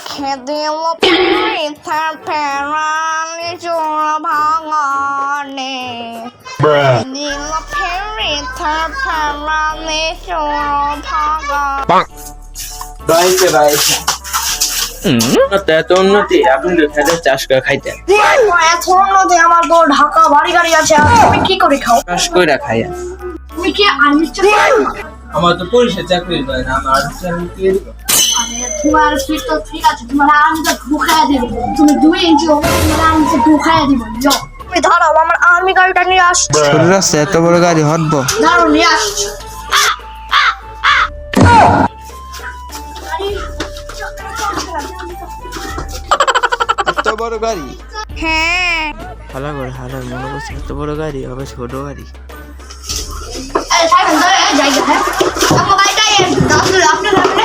খেদিল পিঠা ফেরানি চোর ভাঙানে খেদিল পিঠা ফেরানি চোর ভাঙা রয়েছে এত উন্নতি আপনি তো খেতে চাষ করে খাইতেন এত উন্নতি আমার তো ঢাকা বাড়ি গাড়ি আছে আর তুমি কি করে খাও চাষ করে খাইয়া তুমি কি আর্মি চাকরি আমার তো পুলিশের চাকরি করে না আমার চাকরি তোমার ফিট তো ঠিক আছে তোমার আর্মিটা ঢুকায় দেবে তুমি 2 ইঞ্চি হবে তোমার আর্মিটা ঢুকায় দিবে যাও তুমি ধরাও আমার আর্মি গাড়িটা নিয়ে আস রাস্তা এত বড় গাড়ি হটবো ধরো নিয়ে আস এত বড় গাড়ি হ্যাঁ হালা করে হালা মনে করছে এত বড় গাড়ি হবে ছোট গাড়ি এই সাইকেল ধরে যাই হ্যাঁ আমার গাড়িটা আপনার